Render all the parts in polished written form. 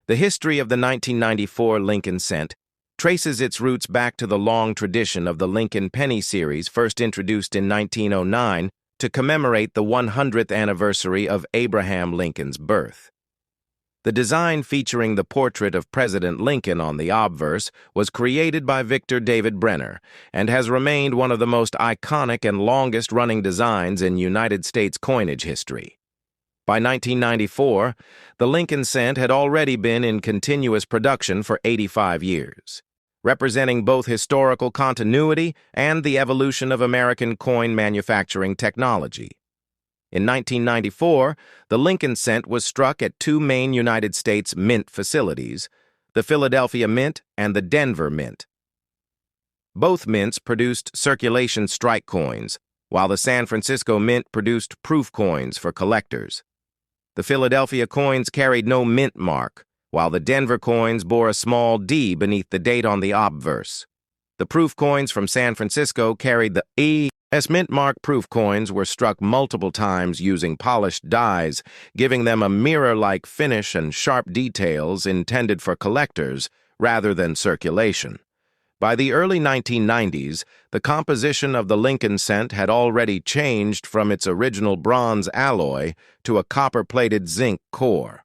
The history of the 1994 Lincoln cent traces its roots back to the long tradition of the Lincoln penny series, first introduced in 1909 to commemorate the 100th anniversary of Abraham Lincoln's birth. The design, featuring the portrait of President Lincoln on the obverse, was created by Victor David Brenner and has remained one of the most iconic and longest-running designs in United States coinage history. By 1994, the Lincoln cent had already been in continuous production for 85 years, representing both historical continuity and the evolution of American coin manufacturing technology. In 1994, the Lincoln cent was struck at two main United States mint facilities, the Philadelphia Mint and the Denver Mint. Both mints produced circulation strike coins, while the San Francisco Mint produced proof coins for collectors. The Philadelphia coins carried no mint mark, while the Denver coins bore a small D beneath the date on the obverse. The proof coins from San Francisco carried the E.S. mint mark. Proof coins were struck multiple times using polished dies, giving them a mirror-like finish and sharp details intended for collectors rather than circulation. By the early 1990s, the composition of the Lincoln cent had already changed from its original bronze alloy to a copper-plated zinc core.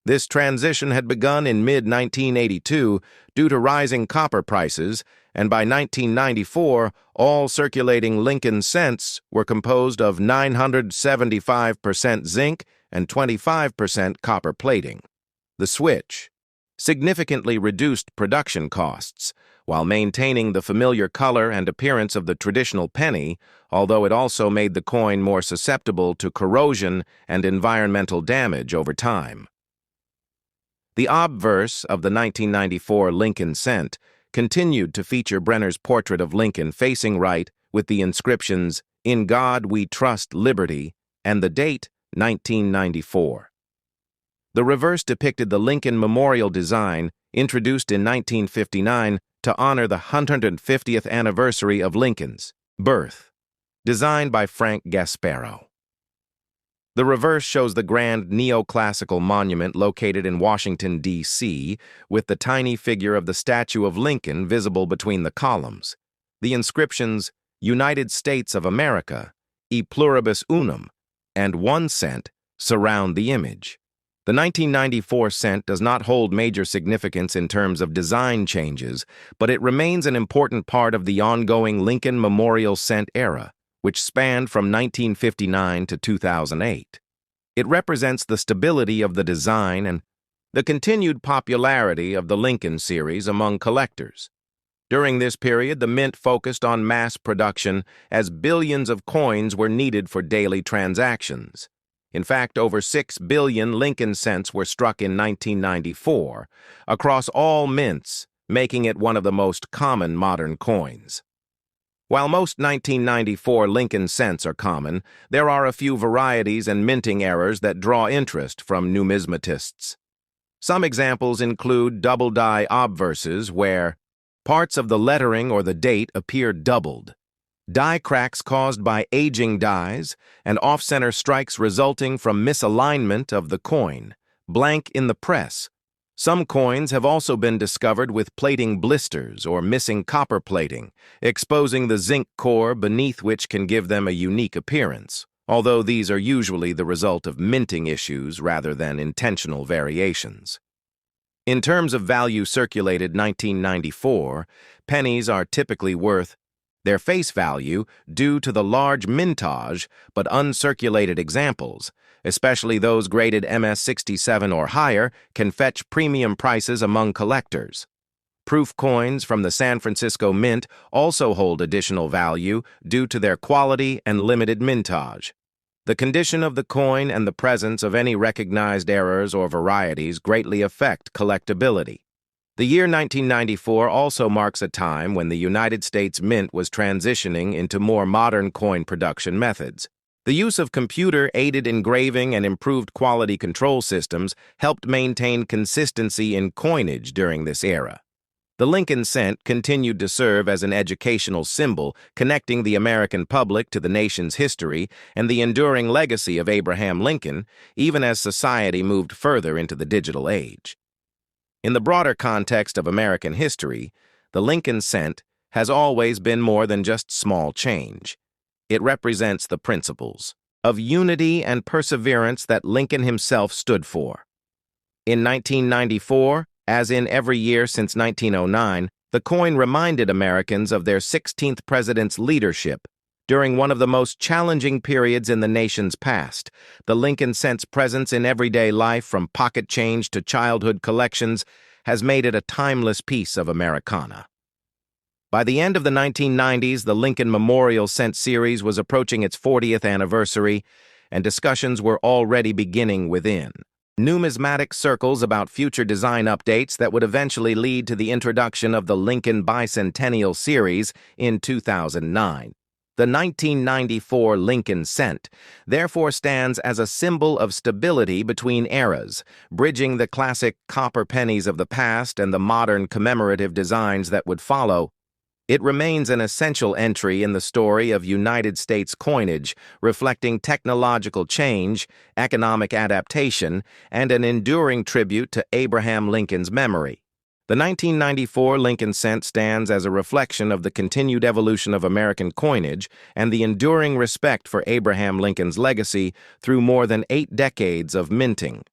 This transition had begun in mid-1982 due to rising copper prices, and by 1994, all circulating Lincoln cents were composed of 975% zinc and 25% copper plating. The switch significantly reduced production costs, while maintaining the familiar color and appearance of the traditional penny, although it also made the coin more susceptible to corrosion and environmental damage over time. The obverse of the 1994 Lincoln cent continued to feature Brenner's portrait of Lincoln facing right with the inscriptions, "In God We Trust Liberty," and the date, 1994. The reverse depicted the Lincoln Memorial design introduced in 1959 to honor the 150th anniversary of Lincoln's birth, designed by Frank Gasparo. The reverse shows the grand neoclassical monument located in Washington, D.C., with the tiny figure of the statue of Lincoln visible between the columns. The inscriptions, "United States of America," "E pluribus unum," and "1 cent" surround the image. The 1994 cent does not hold major significance in terms of design changes, but it remains an important part of the ongoing Lincoln Memorial cent era, which spanned from 1959 to 2008. It represents the stability of the design and the continued popularity of the Lincoln series among collectors. During this period, the mint focused on mass production as billions of coins were needed for daily transactions. In fact, over 6 billion Lincoln cents were struck in 1994 across all mints, making it one of the most common modern coins. While most 1994 Lincoln cents are common, there are a few varieties and minting errors that draw interest from numismatists. Some examples include double-die obverses where parts of the lettering or the date appear doubled, die cracks caused by aging dies, and off-center strikes resulting from misalignment of the coin, blank in the press. Some coins have also been discovered with plating blisters or missing copper plating, exposing the zinc core beneath which can give them a unique appearance, although these are usually the result of minting issues rather than intentional variations. In terms of value circulated 1994, pennies are typically worth their face value due to the large mintage but uncirculated examples, especially those graded MS-67 or higher, can fetch premium prices among collectors. Proof coins from the San Francisco Mint also hold additional value due to their quality and limited mintage. The condition of the coin and the presence of any recognized errors or varieties greatly affect collectability. The year 1994 also marks a time when the United States Mint was transitioning into more modern coin production methods. The use of computer-aided engraving and improved quality control systems helped maintain consistency in coinage during this era. The Lincoln cent continued to serve as an educational symbol, connecting the American public to the nation's history and the enduring legacy of Abraham Lincoln, even as society moved further into the digital age. In the broader context of American history, the Lincoln cent has always been more than just small change. It represents the principles of unity and perseverance that Lincoln himself stood for. In 1994, as in every year since 1909, the coin reminded Americans of their 16th president's leadership during one of the most challenging periods in the nation's past. The Lincoln cent's presence in everyday life, from pocket change to childhood collections, has made it a timeless piece of Americana. By the end of the 1990s, the Lincoln Memorial Cent series was approaching its 40th anniversary, and discussions were already beginning within numismatic circles about future design updates that would eventually lead to the introduction of the Lincoln Bicentennial Series in 2009. The 1994 Lincoln cent therefore stands as a symbol of stability between eras, bridging the classic copper pennies of the past and the modern commemorative designs that would follow. It remains an essential entry in the story of United States coinage, reflecting technological change, economic adaptation, and an enduring tribute to Abraham Lincoln's memory. The 1994 Lincoln cent stands as a reflection of the continued evolution of American coinage and the enduring respect for Abraham Lincoln's legacy through more than 8 decades of minting.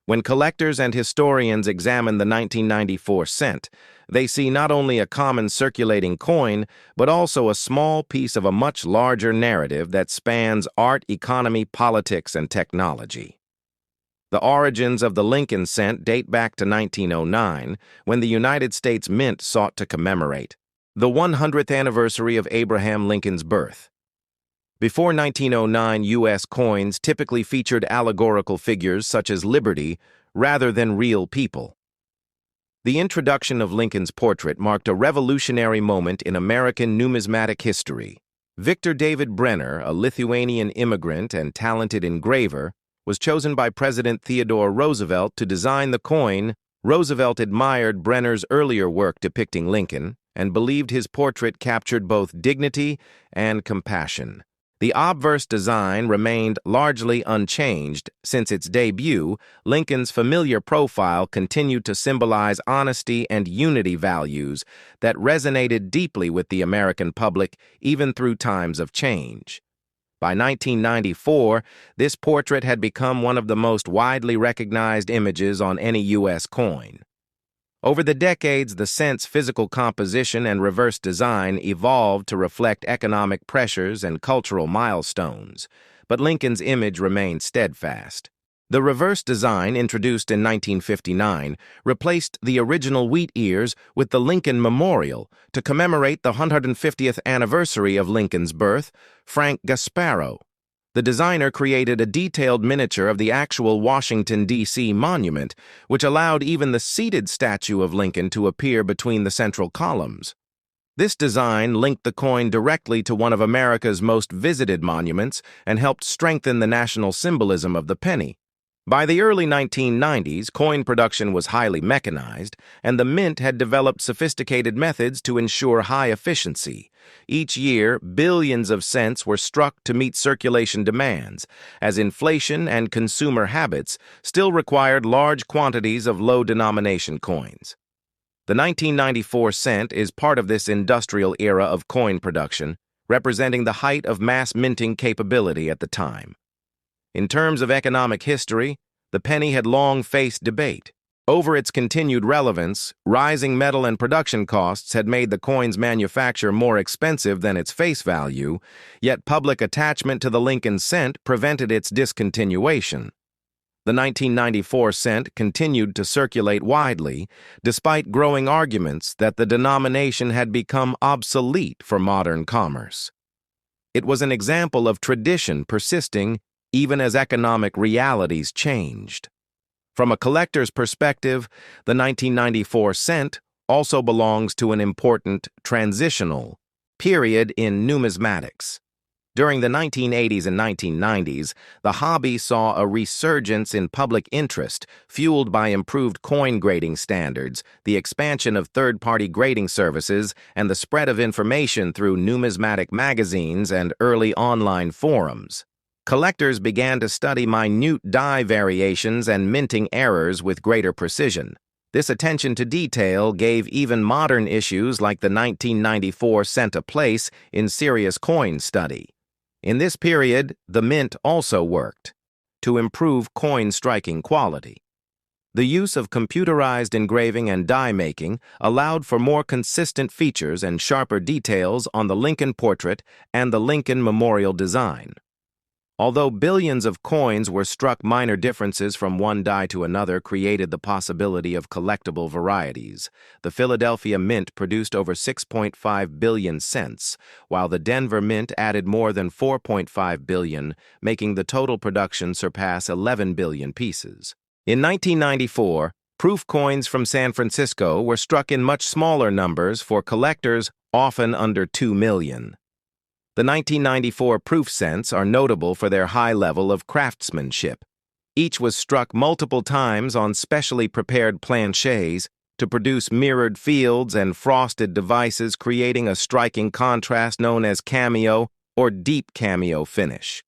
When collectors and historians examine the 1994 cent, they see not only a common circulating coin, but also a small piece of a much larger narrative that spans art, economy, politics, and technology. The origins of the Lincoln cent date back to 1909, when the United States Mint sought to commemorate the 100th anniversary of Abraham Lincoln's birth. Before 1909, U.S. coins typically featured allegorical figures such as liberty rather than real people. The introduction of Lincoln's portrait marked a revolutionary moment in American numismatic history. Victor David Brenner, a Lithuanian immigrant and talented engraver, was chosen by President Theodore Roosevelt to design the coin. Roosevelt admired Brenner's earlier work depicting Lincoln and believed his portrait captured both dignity and compassion. The obverse design remained largely unchanged since its debut. Lincoln's familiar profile continued to symbolize honesty and unity values that resonated deeply with the American public even through times of change. By 1994, this portrait had become one of the most widely recognized images on any U.S. coin. Over the decades, the cent's physical composition and reverse design evolved to reflect economic pressures and cultural milestones, but Lincoln's image remained steadfast. The reverse design, introduced in 1959, replaced the original wheat ears with the Lincoln Memorial to commemorate the 150th anniversary of Lincoln's birth. Frank Gasparo, the designer, created a detailed miniature of the actual Washington, D.C. monument, which allowed even the seated statue of Lincoln to appear between the central columns. This design linked the coin directly to one of America's most visited monuments and helped strengthen the national symbolism of the penny. By the early 1990s, coin production was highly mechanized, and the Mint had developed sophisticated methods to ensure high efficiency. Each year, billions of cents were struck to meet circulation demands, as inflation and consumer habits still required large quantities of low-denomination coins. The 1994 cent is part of this industrial era of coin production, representing the height of mass minting capability at the time. In terms of economic history, the penny had long faced debate. Over its continued relevance, rising metal and production costs had made the coin's manufacture more expensive than its face value, yet public attachment to the Lincoln cent prevented its discontinuation. The 1994 cent continued to circulate widely, despite growing arguments that the denomination had become obsolete for modern commerce. It was an example of tradition persisting even as economic realities changed. From a collector's perspective, the 1994 cent also belongs to an important transitional period in numismatics. During the 1980s and 1990s, the hobby saw a resurgence in public interest, fueled by improved coin grading standards, the expansion of third-party grading services, and the spread of information through numismatic magazines and early online forums. Collectors began to study minute die variations and minting errors with greater precision. This attention to detail gave even modern issues like the 1994 cent a place in serious coin study. In this period, the mint also worked to improve coin striking quality. The use of computerized engraving and die making allowed for more consistent features and sharper details on the Lincoln portrait and the Lincoln memorial design. Although billions of coins were struck, minor differences from one die to another created the possibility of collectible varieties. The Philadelphia Mint produced over 6.5 billion cents, while the Denver Mint added more than 4.5 billion, making the total production surpass 11 billion pieces. In 1994, proof coins from San Francisco were struck in much smaller numbers for collectors, often under 2 million. The 1994 proof cents are notable for their high level of craftsmanship. Each was struck multiple times on specially prepared planchets to produce mirrored fields and frosted devices, creating a striking contrast known as cameo or deep cameo finish.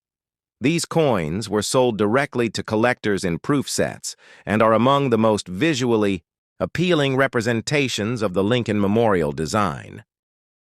These coins were sold directly to collectors in proof sets and are among the most visually appealing representations of the Lincoln memorial design.